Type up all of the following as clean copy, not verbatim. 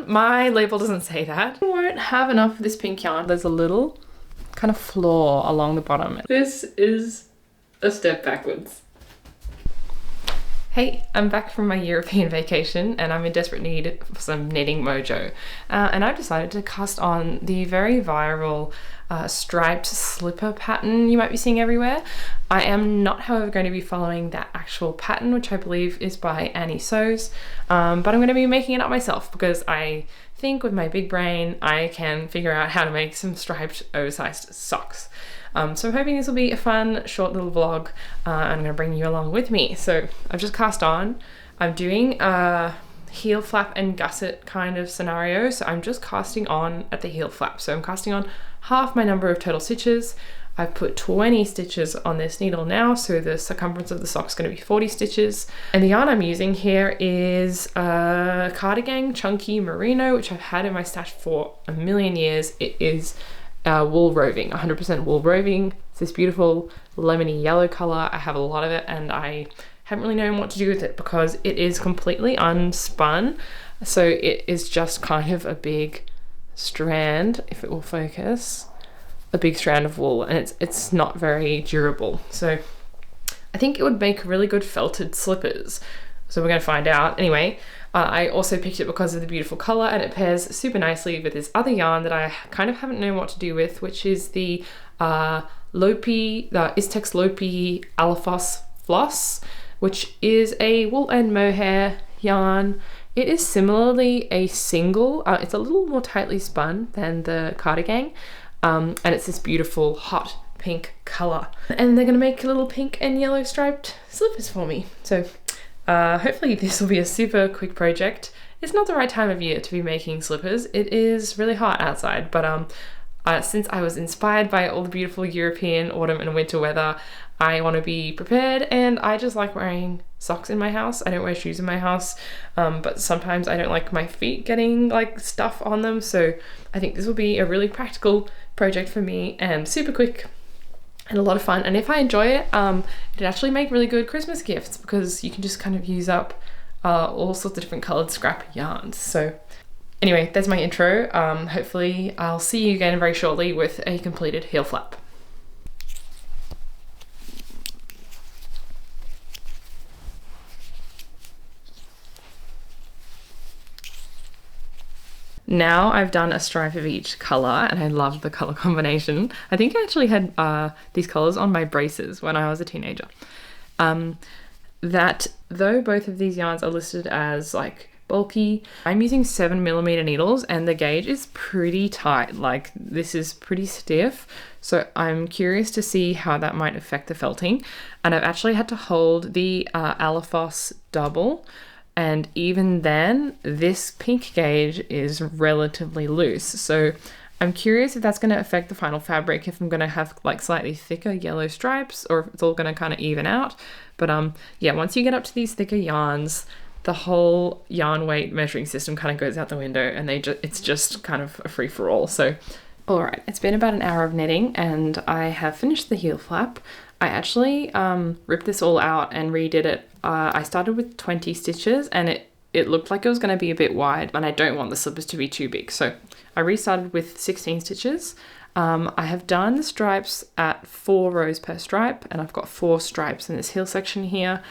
My label doesn't say that. I won't have enough of this pink yarn. There's a little kind of flaw along the bottom. This is a step backwards. Hey, I'm back from my European vacation and I'm in desperate need for some knitting mojo. And I've decided to cast on the very viral striped slipper pattern you might be seeing everywhere. I am not, however, going to be following that actual pattern, which I believe is by Annie Sews, but I'm going to be making it up myself because I think with my big brain I can figure out how to make some striped oversized socks. So I'm hoping this will be a fun short little vlog. I'm going to bring you along with me. So I've just cast on. I'm doing a heel flap and gusset kind of scenario. So I'm just casting on at the heel flap. So I'm casting on half my number of total stitches. I've put 20 stitches on this needle now. So the circumference of the sock is going to be 40 stitches. And the yarn I'm using here is a Cardigang chunky merino, which I've had in my stash for a million years. It is wool roving, 100% wool roving. It's this beautiful lemony yellow color. I have a lot of it and I haven't really known what to do with it because it is completely unspun. So it is just kind of a big strand, if it will focus, a big strand of wool, and it's not very durable. So I think it would make really good felted slippers. So we're going to find out. Anyway, I also picked it because of the beautiful color and it pairs super nicely with this other yarn that I kind of haven't known what to do with, which is the Istex Lopi Alafoss Flos, which is a wool and mohair yarn. It is similarly a single, it's a little more tightly spun than the Cardigang, and it's this beautiful hot pink color. And they're going to make little pink and yellow striped slippers for me. So hopefully this will be a super quick project. It's not the right time of year to be making slippers. It is really hot outside, but since I was inspired by all the beautiful European autumn and winter weather, I want to be prepared, and I just like wearing socks in my house. I don't wear shoes in my house, but sometimes I don't like my feet getting like stuff on them, so I think this will be a really practical project for me and super quick and a lot of fun. And if I enjoy it, it'd actually make really good Christmas gifts because you can just kind of use up all sorts of different colored scrap yarns. So anyway, there's my intro. Hopefully I'll see you again very shortly with a completed heel flap. Now I've done a stripe of each color and I love the color combination. I think I actually had these colors on my braces when I was a teenager. That though both of these yarns are listed as like bulky, I'm using 7mm needles and the gauge is pretty tight. Like this is pretty stiff. So I'm curious to see how that might affect the felting. And I've actually had to hold the Alafoss double. And even then, this pink gauge is relatively loose. So I'm curious if that's going to affect the final fabric, if I'm going to have like slightly thicker yellow stripes or if it's all going to kind of even out. But yeah, once you get up to these thicker yarns, the whole yarn weight measuring system kind of goes out the window and it's just kind of a free for all. So, all right, it's been about an hour of knitting and I have finished the heel flap. I actually ripped this all out and redid it. I started with 20 stitches and it looked like it was going to be a bit wide and I don't want the slippers to be too big. So I restarted with 16 stitches. I have done the stripes at 4 rows per stripe and I've got 4 stripes in this heel section here.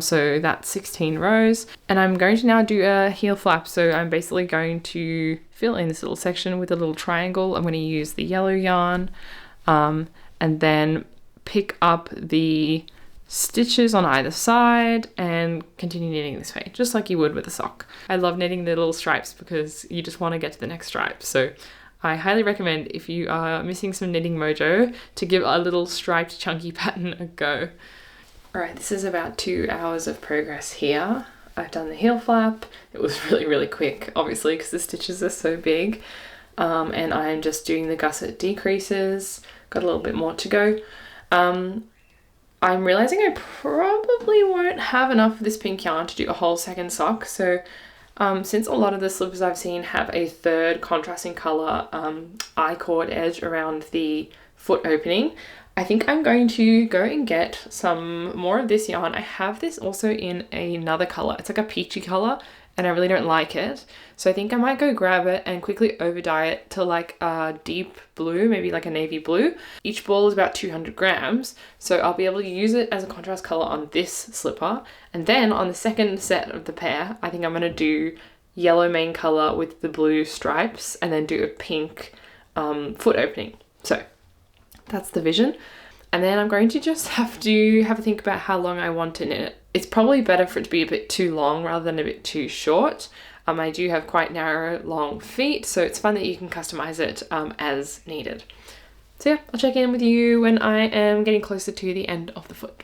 So that's 16 rows. And I'm going to now do a heel flap. So I'm basically going to fill in this little section with a little triangle. I'm going to use the yellow yarn and then pick up the stitches on either side and continue knitting this way, just like you would with a sock. I love knitting the little stripes because you just want to get to the next stripe. So I highly recommend, if you are missing some knitting mojo, to give a little striped chunky pattern a go. All right, this is about 2 hours of progress here. I've done the heel flap. It was really quick, obviously, because the stitches are so big. And I'm just doing the gusset decreases. Got a little bit more to go. I'm realizing I probably won't have enough of this pink yarn to do a whole second sock. So since a lot of the slippers I've seen have a third contrasting color I-cord edge around the foot opening, I think I'm going to go and get some more of this yarn. I have this also in another color. It's like a peachy color and I really don't like it. So I think I might go grab it and quickly over dye it to like a deep blue, maybe like a navy blue. Each ball is about 200 grams. So I'll be able to use it as a contrast color on this slipper. And then on the second set of the pair, I think I'm gonna do yellow main color with the blue stripes and then do a pink foot opening. So that's the vision. And then I'm going to just have to have a think about how long I want in it. It's probably better for it to be a bit too long rather than a bit too short. I do have quite narrow, long feet, so it's fun that you can customize it as needed. So yeah, I'll check in with you when I am getting closer to the end of the foot.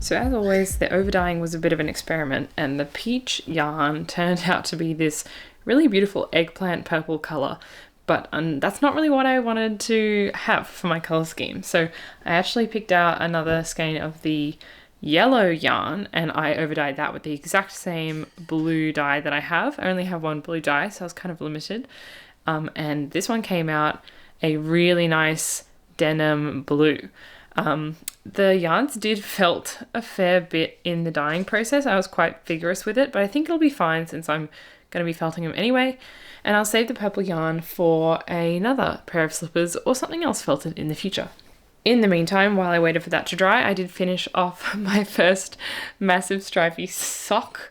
So as always, the overdying was a bit of an experiment, and the peach yarn turned out to be this really beautiful eggplant purple colour, but that's not really what I wanted to have for my colour scheme. So I actually picked out another skein of the yellow yarn and I overdyed that with the exact same blue dye that I have. I only have one blue dye, so I was kind of limited. And this one came out a really nice denim blue. The yarns did felt a fair bit in the dyeing process. I was quite vigorous with it, but I think it'll be fine since I'm going to be felting them anyway. And I'll save the purple yarn for another pair of slippers or something else felted in the future. In the meantime, while I waited for that to dry, I did finish off my first massive stripy sock.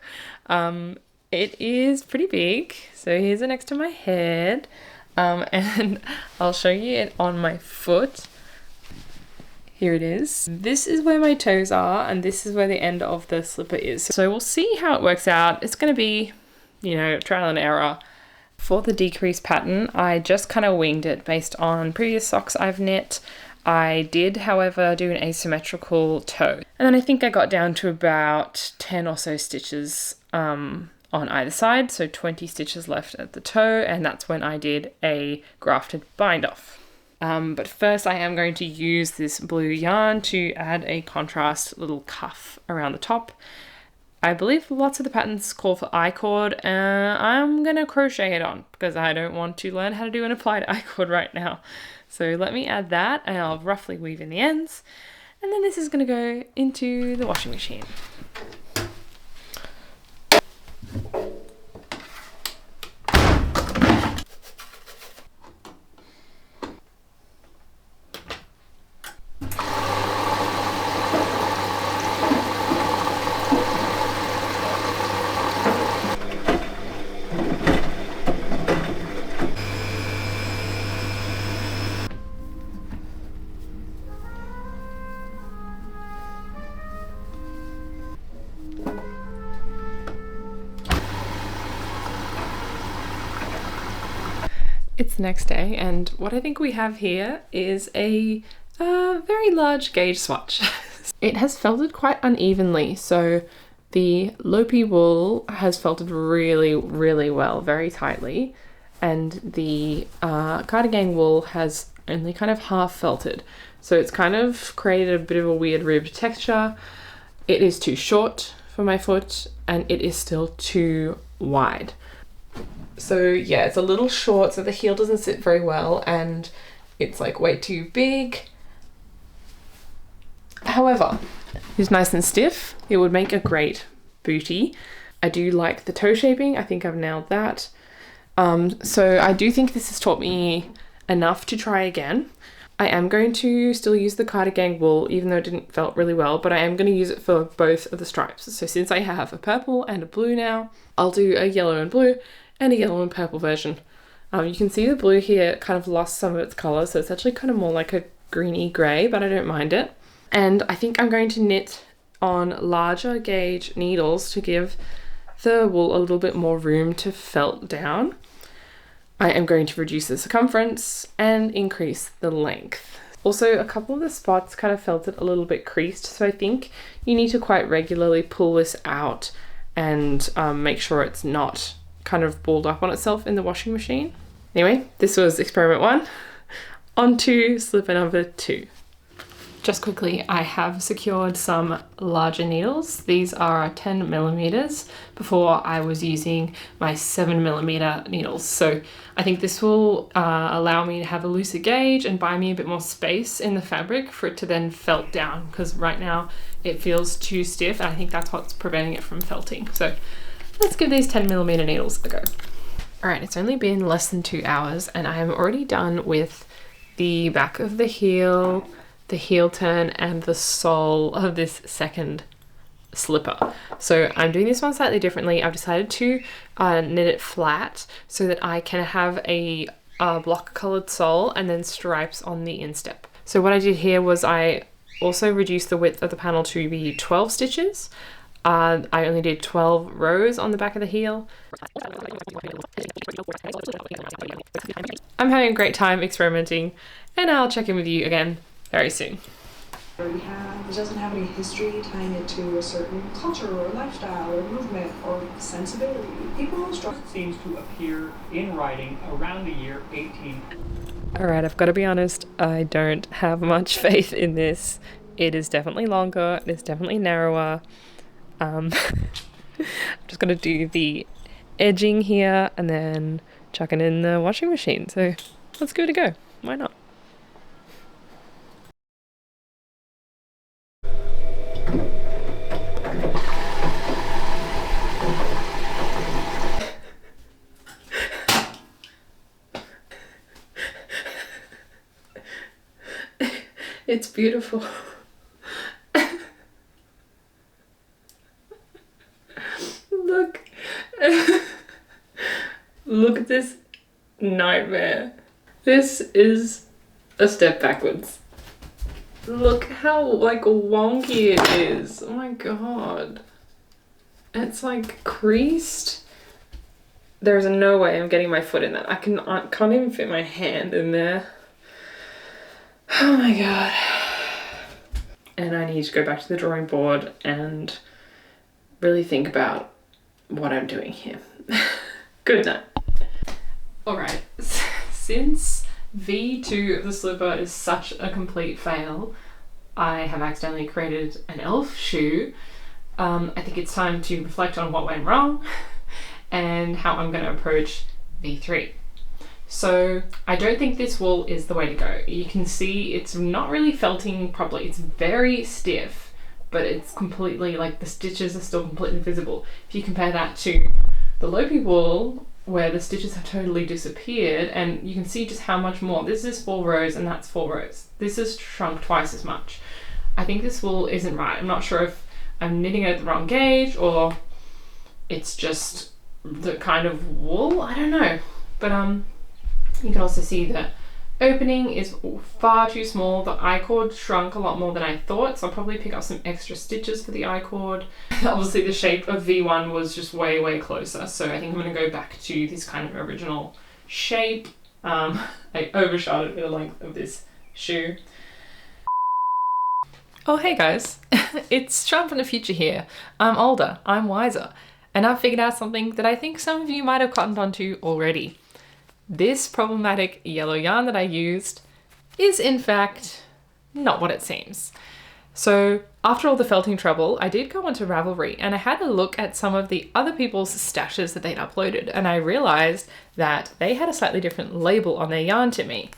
It is pretty big, so here's it next to my head, and I'll show you it on my foot. Here it is. This is where my toes are, and this is where the end of the slipper is. So we'll see how it works out. It's going to be, you know, trial and error. For the decrease pattern, I just kind of winged it based on previous socks I've knit. I did, however, do an asymmetrical toe. And then I think I got down to about 10 or so stitches on either side. So 20 stitches left at the toe, and that's when I did a grafted bind off. But first I am going to use this blue yarn to add a contrast little cuff around the top. I believe lots of the patterns call for I-cord, and I'm going to crochet it on because I don't want to learn how to do an applied I-cord right now. So let me add that, and I'll roughly weave in the ends, and then this is going to go into the washing machine. It's the next day, and what I think we have here is a very large gauge swatch. It has felted quite unevenly, so the Lopi wool has felted really, really well, very tightly, and the Cardigang wool has only kind of half felted. So it's kind of created a bit of a weird ribbed texture. It is too short for my foot, and it is still too wide. So yeah, it's a little short, so the heel doesn't sit very well, and it's like way too big. However, it's nice and stiff. It would make a great bootie. I do like the toe shaping. I think I've nailed that. So I do think this has taught me enough to try again. I am going to still use the Cardigang wool, even though it didn't felt really well, but I am going to use it for both of the stripes. So since I have a purple and a blue now, I'll do a yellow and blue and a yellow and purple version You can see the blue here kind of lost some of its colour, so it's actually kind of more like a greeny grey, but I don't mind it. And I think I'm going to knit on larger gauge needles to give the wool a little bit more room to felt down. I am going to reduce the circumference and increase the length. Also, a couple of the spots kind of felt it a little bit creased, so I think you need to quite regularly pull this out and make sure it's not kind of balled up on itself in the washing machine. Anyway, this was experiment 1. On to slipper number 2. Just quickly, I have secured some larger needles. These are 10 millimeters. Before I was using my 7 millimeter needles. So I think this will allow me to have a looser gauge and buy me a bit more space in the fabric for it to then felt down, because right now it feels too stiff and I think that's what's preventing it from felting. So let's give these 10 millimeter needles a go. All right, it's only been less than 2 hours and I am already done with the back of the heel turn and the sole of this second slipper. So I'm doing this one slightly differently. I've decided to knit it flat so that I can have a block colored sole and then stripes on the instep. So what I did here was I also reduced the width of the panel to be 12 stitches. I only did 12 rows on the back of the heel. I'm having a great time experimenting and I'll check in with you again very soon. It doesn't have any history tying it to a certain culture or lifestyle or movement or sensibility. People struggle. Seems to appear in writing around the year 18. Alright, I've got to be honest, I don't have much faith in this. It is definitely longer, it is definitely narrower. I'm just going to do the edging here and then chuck it in the washing machine. So let's give it a go. Why not? It's beautiful. Look. Look at this nightmare. This is a step backwards. Look how like wonky it is. Oh my god. It's like creased. There's no way I'm getting my foot in that. I can't even fit my hand in there. Oh my god. And I need to go back to the drawing board and really think about what I'm doing here. Good night. Alright, since V2 of the slipper is such a complete fail, I have accidentally created an elf shoe. I think it's time to reflect on what went wrong and how I'm going to approach V3. So I don't think this wool is the way to go. You can see it's not really felting properly. It's very stiff, but it's completely, like the stitches are still completely visible. If you compare that to the Lopi wool, where the stitches have totally disappeared, and you can see just how much more. This is 4 rows and that's 4 rows. This has shrunk twice as much. I think this wool isn't right. I'm not sure if I'm knitting it at the wrong gauge or it's just the kind of wool. I don't know. But you can also see the opening is far too small. The I-cord shrunk a lot more than I thought, so I'll probably pick up some extra stitches for the I-cord. Obviously the shape of V1 was just way, way closer, so I think I'm going to go back to this kind of original shape. I overshot it with the length of this shoe. Oh hey guys, it's Sean from the future here. I'm older, I'm wiser, and I've figured out something that I think some of you might have cottoned onto already. This problematic yellow yarn that I used is in fact not what it seems. So after all the felting trouble, I did go onto Ravelry and I had a look at some of the other people's stashes that they'd uploaded, and I realized that they had a slightly different label on their yarn to me.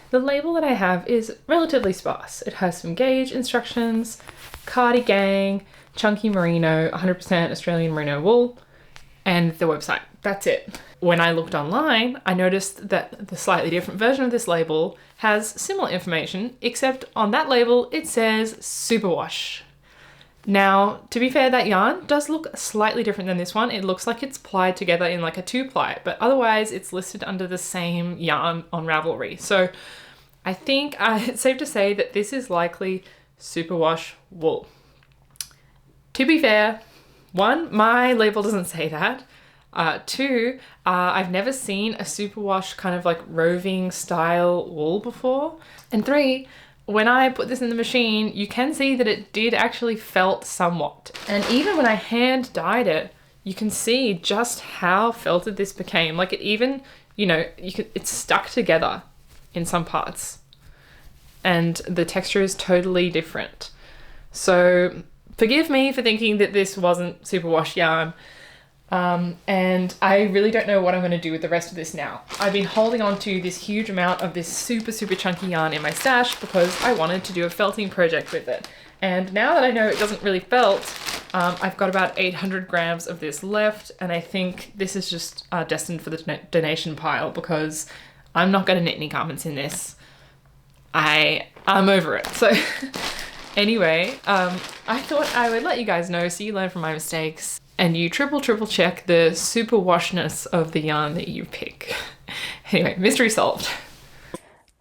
The label that I have is relatively sparse. It has some gauge instructions, Cardigang, chunky merino, 100% Australian merino wool, and the website. That's it. When I looked online, I noticed that the slightly different version of this label has similar information, except on that label it says superwash. Now, to be fair, that yarn does look slightly different than this one. It looks like it's plied together in like a 2-ply, but otherwise it's listed under the same yarn on Ravelry. So I think it's safe to say that this is likely superwash wool. To be fair, 1, my label doesn't say that. 2, I've never seen a superwash kind of like roving style wool before. And 3, when I put this in the machine, you can see that it did actually felt somewhat. And even when I hand dyed it, you can see just how felted this became. Like it even, it's stuck together in some parts. And the texture is totally different. So forgive me for thinking that this wasn't superwash yarn. And I really don't know what I'm going to do with the rest of this now. I've been holding on to this huge amount of this super chunky yarn in my stash because I wanted to do a felting project with it. And now that I know it doesn't really felt, I've got about 800 grams of this left, and I think this is just destined for the donation pile because I'm not going to knit any garments in this. I'm over it. So anyway, I thought I would let you guys know so you learn from my mistakes. And you triple check the superwashness of the yarn that you pick. Anyway, mystery solved.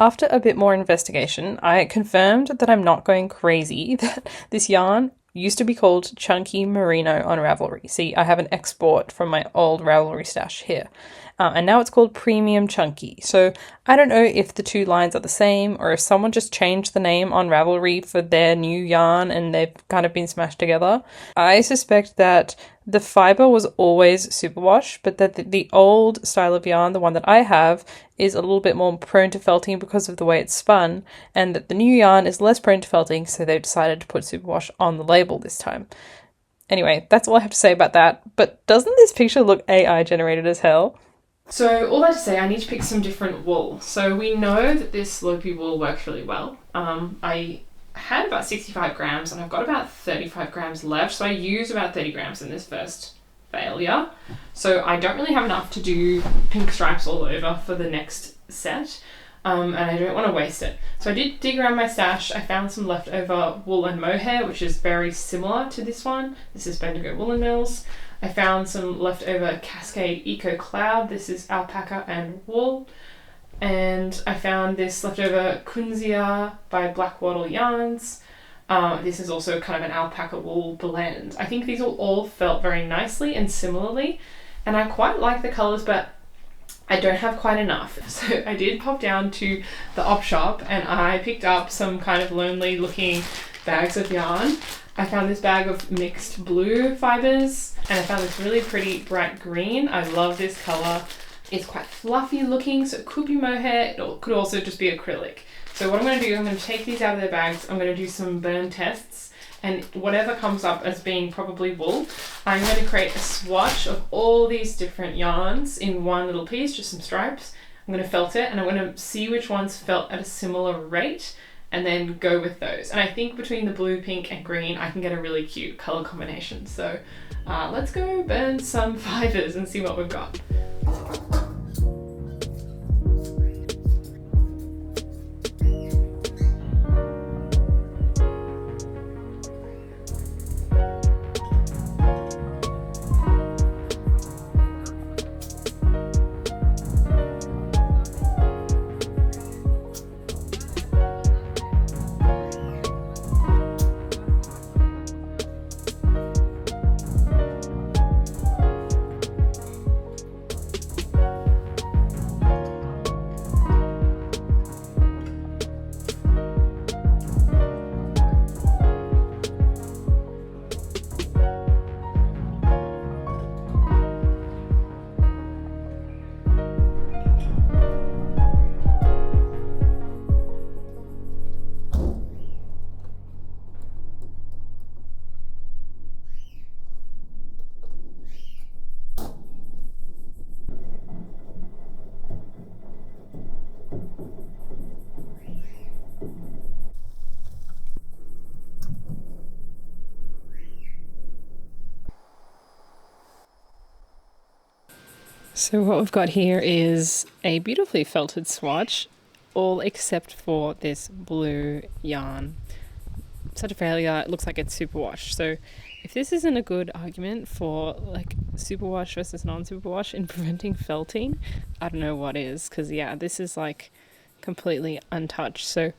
After a bit more investigation, I confirmed that I'm not going crazy, that this yarn used to be called Chunky Merino on Ravelry. See, I have an export from my old Ravelry stash here. And now it's called Premium Chunky. So I don't know if the two lines are the same or if someone just changed the name on Ravelry for their new yarn and they've kind of been smashed together. I suspect that the fibre was always superwash, but that the old style of yarn, the one that I have, is a little bit more prone to felting because of the way it's spun, and that the new yarn is less prone to felting, so they've decided to put superwash on the label this time. Anyway, that's all I have to say about that, but doesn't this picture look AI generated as hell? So all that to say, I need to pick some different wool. So we know that this Lopi wool works really well. I had about 65 grams and I've got about 35 grams left. So I use about 30 grams in this first failure. So I don't really have enough to do pink stripes all over for the next set. And I don't want to waste it. So I did dig around my stash. I found some leftover Woollen Mohair, which is very similar to this one. This is Bendigo Woolen Mills. I found some leftover Cascade Eco Cloud. This is alpaca and wool. And I found this leftover Kunzea by Blackwattle yarns. This is also kind of an alpaca wool blend. I think these all felt very nicely and similarly. And I quite like the colours, but I don't have quite enough. So I did pop down to the op shop and I picked up some kind of lonely looking bags of yarn. I found this bag of mixed blue fibres and I found this really pretty bright green. I love this colour. It's quite fluffy looking, so it could be mohair, it could also just be acrylic. So what I'm going to do, I'm going to take these out of their bags, I'm going to do some burn tests, and whatever comes up as being probably wool, I'm going to create a swatch of all these different yarns in one little piece, just some stripes. I'm going to felt it and I'm going to see which ones felt at a similar rate and then go with those. And I think between the blue, pink and green, I can get a really cute colour combination. So let's go burn some fibres and see what we've got. So what we've got here is a beautifully felted swatch, all except for this blue yarn. such a failure. It looks like it's superwash. So if this isn't a good argument for like superwash versus non-superwash in preventing felting, I don't know what is, because yeah, this is like completely untouched. So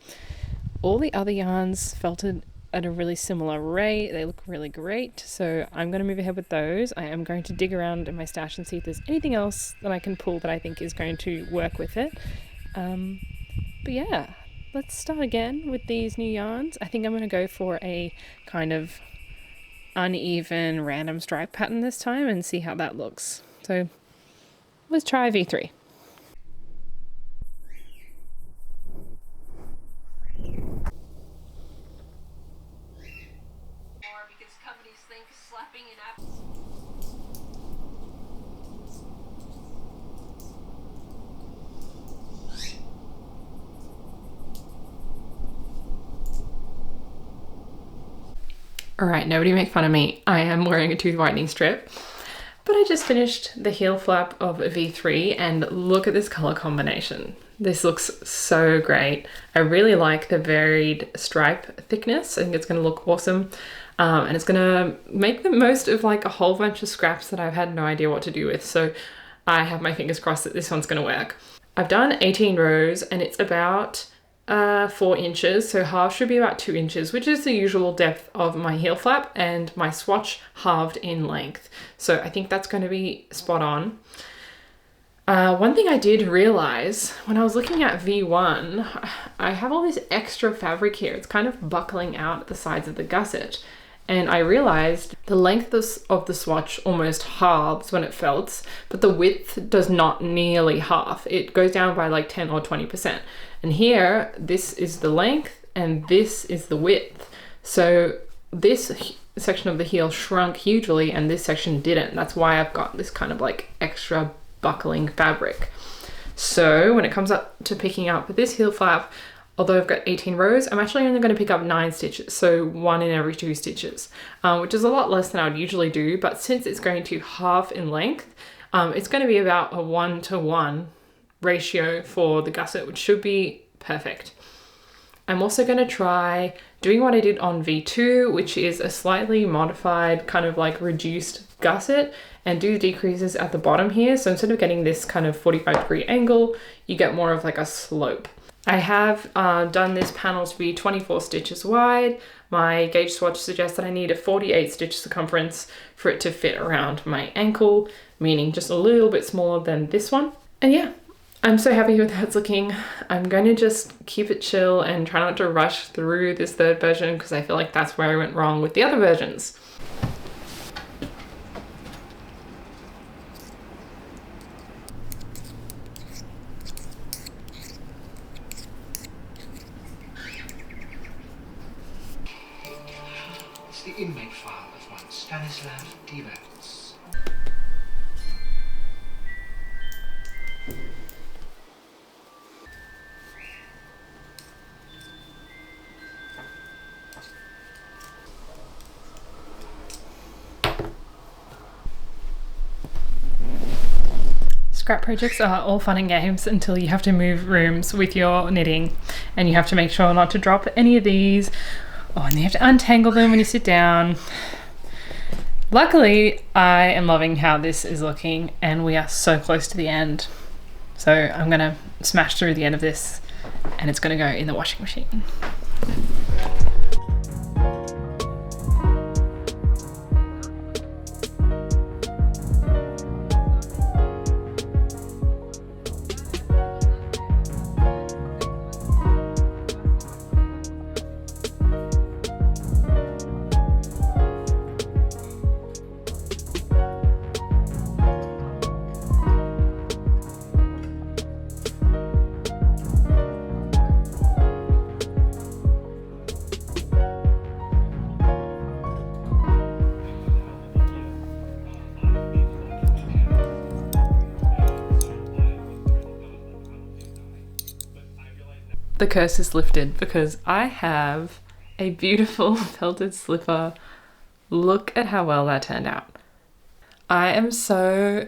all the other yarns felted at a really similar rate. They look really great. So I'm going to move ahead with those. I am going to dig around in my stash and see if there's anything else that I can pull that I think is going to work with it. But yeah, let's start again with these new yarns. I think I'm going to go for a kind of uneven random stripe pattern this time and see how that looks. So let's try V3. Because companies think slapping it up. Alright, nobody make fun of me. I am wearing a tooth whitening strip, but I just finished the heel flap of V3 and look at this color combination. This looks so great. I really like the varied stripe thickness. I think it's going to look awesome. And it's going to make the most of like a whole bunch of scraps that I've had no idea what to do with. So I have my fingers crossed that this one's going to work. I've done 18 rows and it's about 4 inches, so half should be about 2 inches, which is the usual depth of my heel flap, and my swatch halved in length. So I think that's going to be spot on. One thing I did realize when I was looking at V1, I have all this extra fabric here. It's kind of buckling out at the sides of the gusset. And I realized the length of the swatch almost halves when it felts, but the width does not nearly half. It goes down by like 10 or 20%. And here, this is the length and this is the width. So this section of the heel shrunk hugely and this section didn't. That's why I've got this kind of like extra buckling fabric. So when it comes up to picking up this heel flap, although I've got 18 rows, I'm actually only going to pick up 9 stitches, so 1 in every 2 stitches, which is a lot less than I would usually do, but since it's going to half in length, it's going to be about a 1-to-1 ratio for the gusset, which should be perfect. I'm also going to try doing what I did on V2, which is a slightly modified kind of like reduced gusset, and do the decreases at the bottom here. So instead of getting this kind of 45-degree angle, you get more of like a slope. I have done this panel to be 24 stitches wide. My gauge swatch suggests that I need a 48 stitch circumference for it to fit around my ankle, meaning just a little bit smaller than this one. And yeah, I'm so happy with how it's looking. I'm going to just keep it chill and try not to rush through this third version because I feel like that's where I went wrong with the other versions. The inmate file of one Stanislav Divans. Scrap projects are all fun and games until you have to move rooms with your knitting, and you have to make sure not to drop any of these. Oh, and you have to untangle them when you sit down. Luckily, I am loving how this is looking and we are so close to the end. So I'm gonna smash through the end of this and it's gonna go in the washing machine. The curse is lifted because I have a beautiful felted slipper. Look at how well that turned out. I am so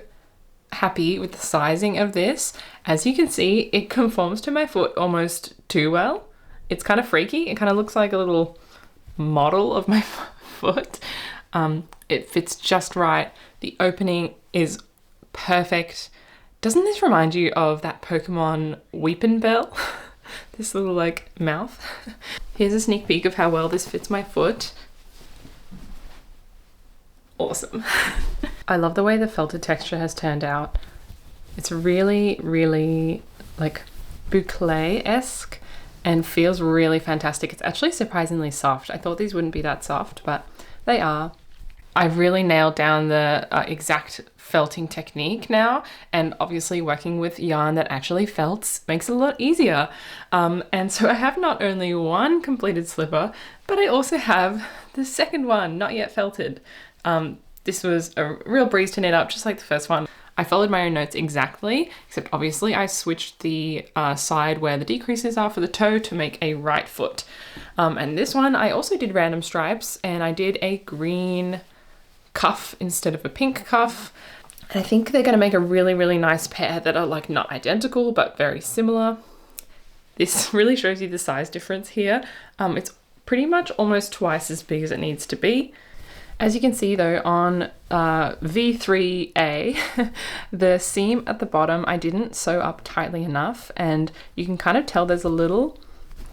happy with the sizing of this. As you can see, it conforms to my foot almost too well. It's kind of freaky. It kind of looks like a little model of my foot. It fits just right. The opening is perfect. Doesn't this remind you of that Pokemon Weepinbell? This little like mouth. Here's a sneak peek of how well this fits my foot. Awesome. I love the way the felted texture has turned out. It's really, really like boucle-esque and feels really fantastic. It's actually surprisingly soft. I thought these wouldn't be that soft, but they are. I've really nailed down the exact felting technique now, and obviously working with yarn that actually felts makes it a lot easier. And so I have not only one completed slipper, but I also have the second one, not yet felted. This was a real breeze to knit up, just like the first one. I followed my own notes exactly, except obviously I switched the side where the decreases are for the toe to make a right foot. And this one I also did random stripes, and I did a green cuff instead of a pink cuff. And I think they're going to make a really, really nice pair that are like not identical, but very similar. This really shows you the size difference here. It's pretty much almost twice as big as it needs to be. As you can see though, on V3A, the seam at the bottom, I didn't sew up tightly enough, and you can kind of tell there's a little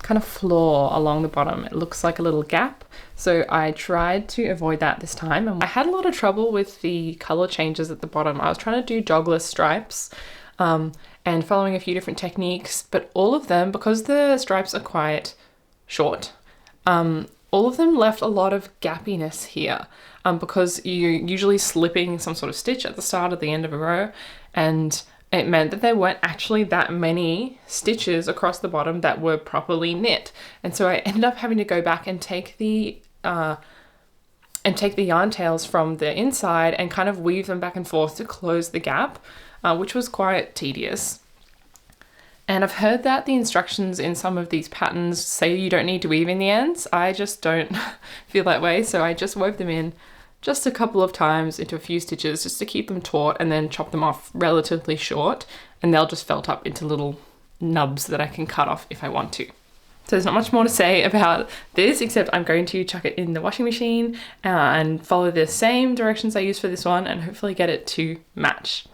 kind of flaw along the bottom. It looks like a little gap. So I tried to avoid that this time. And I had a lot of trouble with the color changes at the bottom. I was trying to do dogless stripes and following a few different techniques, but all of them, because the stripes are quite short, all of them left a lot of gappiness here because you're usually slipping some sort of stitch at the start or the end of a row, and it meant that there weren't actually that many stitches across the bottom that were properly knit. And so I ended up having to go back and take the yarn tails from the inside and kind of weave them back and forth to close the gap, which was quite tedious. And I've heard that the instructions in some of these patterns say you don't need to weave in the ends. I just don't feel that way, so I just wove them in just a couple of times into a few stitches just to keep them taut, and then chop them off relatively short, and they'll just felt up into little nubs that I can cut off if I want to. So there's not much more to say about this, except I'm going to chuck it in the washing machine and follow the same directions I used for this one and hopefully get it to match.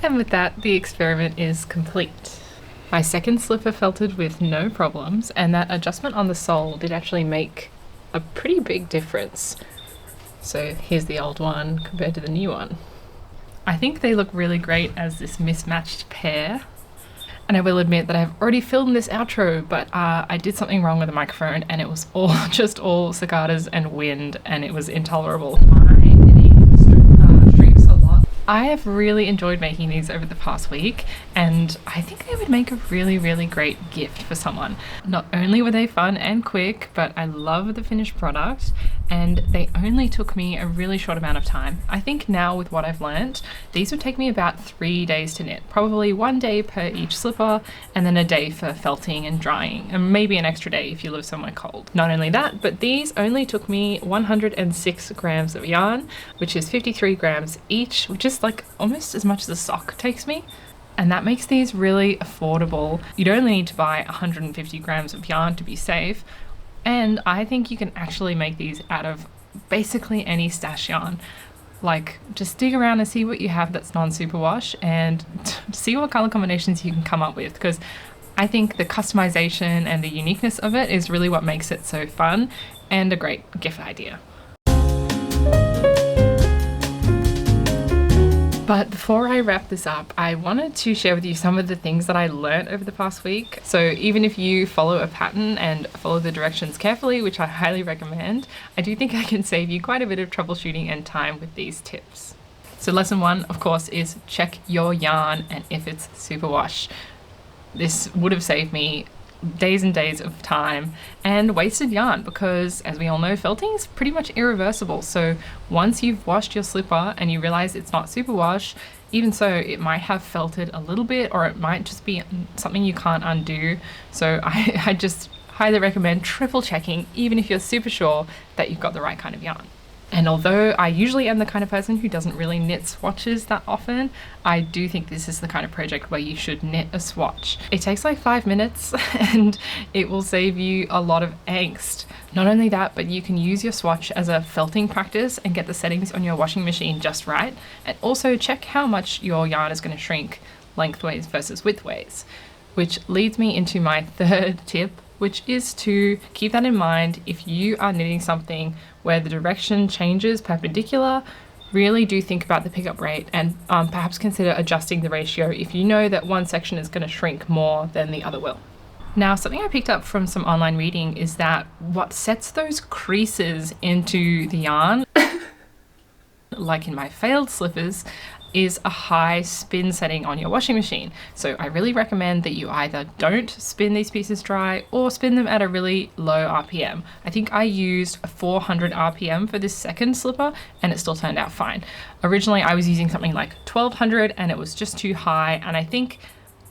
And with that, the experiment is complete. My second slipper felted with no problems, and that adjustment on the sole did actually make a pretty big difference. So here's the old one compared to the new one. I think they look really great as this mismatched pair. And I will admit that I've already filmed this outro, but I did something wrong with the microphone and it was just all cicadas and wind, and it was intolerable. I have really enjoyed making these over the past week, and I think they would make a really, really great gift for someone. Not only were they fun and quick, but I love the finished product, and they only took me a really short amount of time. I think now with what I've learnt, these would take me about 3 days to knit, probably 1 day per each slipper, and then a day for felting and drying, and maybe an extra day if you live somewhere cold. Not only that, but these only took me 106 grams of yarn, which is 53 grams each, which is like almost as much as a sock takes me. And that makes these really affordable. You'd only need to buy 150 grams of yarn to be safe. And I think you can actually make these out of basically any stash yarn. Like, just dig around and see what you have that's non-superwash and see what color combinations you can come up with, because I think the customization and the uniqueness of it is really what makes it so fun and a great gift idea. But before I wrap this up, I wanted to share with you some of the things that I learned over the past week. So even if you follow a pattern and follow the directions carefully, which I highly recommend, I do think I can save you quite a bit of troubleshooting and time with these tips. So lesson 1, of course, is check your yarn and if it's superwash. This would have saved me days and days of time and wasted yarn because, as we all know, felting is pretty much irreversible. So once you've washed your slipper and you realize it's not superwash, even so, it might have felted a little bit, or it might just be something you can't undo. So I just highly recommend triple checking, even if you're super sure that you've got the right kind of yarn. And although I usually am the kind of person who doesn't really knit swatches that often, I do think this is the kind of project where you should knit a swatch. It takes like 5 minutes and it will save you a lot of angst. Not only that, but you can use your swatch as a felting practice and get the settings on your washing machine just right. And also check how much your yarn is going to shrink lengthways versus widthways. Which leads me into my third tip, which is to keep that in mind if you are knitting something where the direction changes perpendicular. Really do think about the pickup rate and perhaps consider adjusting the ratio if you know that one section is going to shrink more than the other will. Now, something I picked up from some online reading is that what sets those creases into the yarn, like in my failed slippers, is a high spin setting on your washing machine. So I really recommend that you either don't spin these pieces dry or spin them at a really low RPM. I think I used a 400 RPM for this second slipper and it still turned out fine. Originally I was using something like 1200 and it was just too high, and I think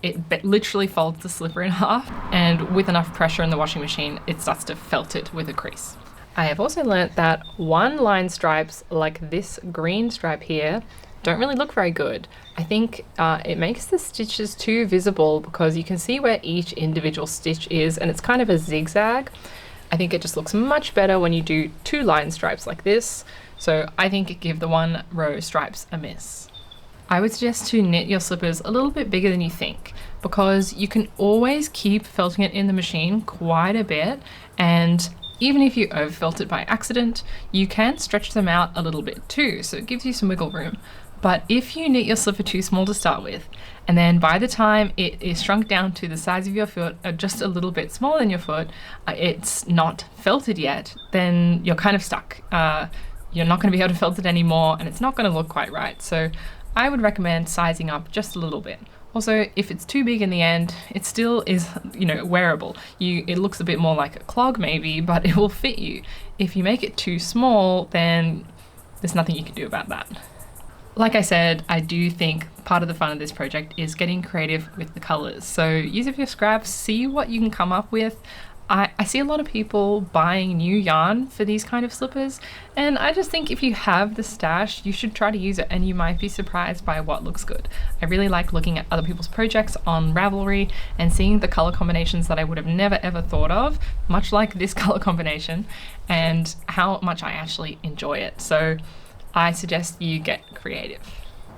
it literally folds the slipper in half, and with enough pressure in the washing machine it starts to felt it with a crease. I have also learnt that one line stripes like this green stripe here don't really look very good. I think it makes the stitches too visible because you can see where each individual stitch is and it's kind of a zigzag. I think it just looks much better when you do 2 line stripes like this. So I think give the 1 row stripes a miss. I would suggest to knit your slippers a little bit bigger than you think, because you can always keep felting it in the machine quite a bit, and even if you overfelt it by accident, you can stretch them out a little bit too, so it gives you some wiggle room. But if you knit your slipper too small to start with, and then by the time it is shrunk down to the size of your foot, or just a little bit smaller than your foot, it's not felted yet, then you're kind of stuck. You're not going to be able to felt it anymore, and it's not going to look quite right. So I would recommend sizing up just a little bit. Also, if it's too big in the end, it still is, wearable. It looks a bit more like a clog maybe, but it will fit you. If you make it too small, then there's nothing you can do about that. Like I said, I do think part of the fun of this project is getting creative with the colors. So use up your scraps, see what you can come up with. I see a lot of people buying new yarn for these kind of slippers, and I just think if you have the stash, you should try to use it and you might be surprised by what looks good. I really like looking at other people's projects on Ravelry and seeing the color combinations that I would have never ever thought of, much like this color combination, and how much I actually enjoy it. So I suggest you get creative.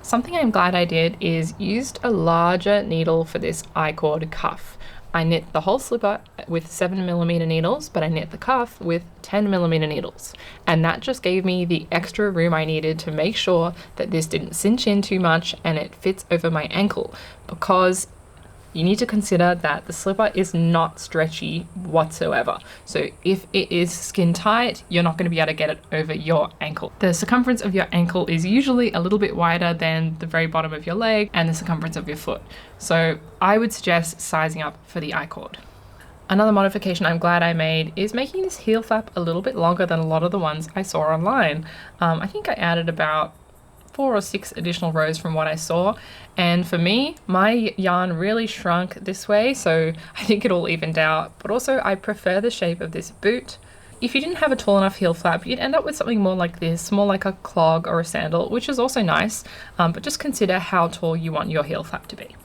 Something I'm glad I did is used a larger needle for this I-cord cuff. I knit the whole slipper with 7mm needles, but I knit the cuff with 10mm needles. And that just gave me the extra room I needed to make sure that this didn't cinch in too much and it fits over my ankle, because you need to consider that the slipper is not stretchy whatsoever. So if it is skin tight, you're not going to be able to get it over your ankle. The circumference of your ankle is usually a little bit wider than the very bottom of your leg and the circumference of your foot. So I would suggest sizing up for the I-cord. Another modification I'm glad I made is making this heel flap a little bit longer than a lot of the ones I saw online. I think I added about 4 or 6 additional rows from what I saw, and for me, my yarn really shrunk this way, so I think it all evened out. But also I prefer the shape of this boot. If you didn't have a tall enough heel flap, you'd end up with something more like this, more like a clog or a sandal, which is also nice, but just consider how tall you want your heel flap to be.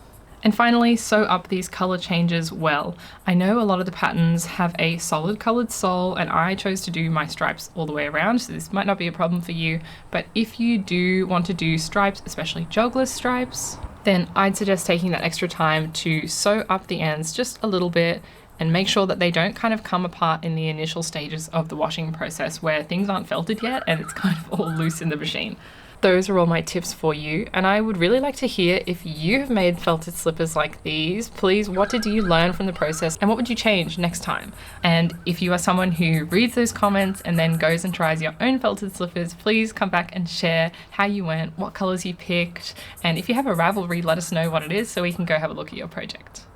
And finally, sew up these color changes well. I know a lot of the patterns have a solid colored sole, and I chose to do my stripes all the way around, so this might not be a problem for you. But if you do want to do stripes, especially jogless stripes, then I'd suggest taking that extra time to sew up the ends just a little bit and make sure that they don't kind of come apart in the initial stages of the washing process where things aren't felted yet and it's kind of all loose in the machine. those are all my tips for you, and I would really like to hear if you have made felted slippers like these. Please, what did you learn from the process and what would you change next time? And if you are someone who reads those comments and then goes and tries your own felted slippers, please come back and share how you went, what colours you picked, and if you have a Ravelry, let us know what it is so we can go have a look at your project.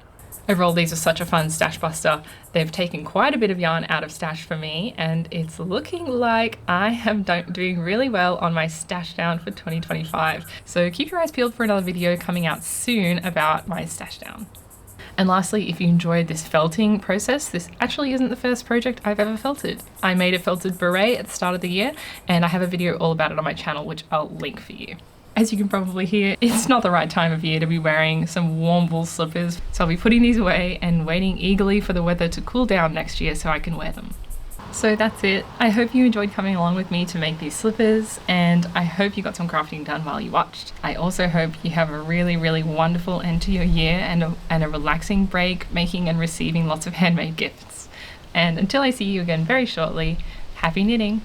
Overall, these are such a fun stash buster. They've taken quite a bit of yarn out of stash for me, and it's looking like I am doing really well on my stash down for 2025. So keep your eyes peeled for another video coming out soon about my stash down. And lastly, if you enjoyed this felting process, this actually isn't the first project I've ever felted. I made a felted beret at the start of the year, and I have a video all about it on my channel, which I'll link for you. As you can probably hear, it's not the right time of year to be wearing some warm wool slippers, so I'll be putting these away and waiting eagerly for the weather to cool down next year so I can wear them. So that's it. I hope you enjoyed coming along with me to make these slippers, and I hope you got some crafting done while you watched. I also hope you have a really, really wonderful end to your year and a relaxing break, making and receiving lots of handmade gifts. And until I see you again very shortly, happy knitting!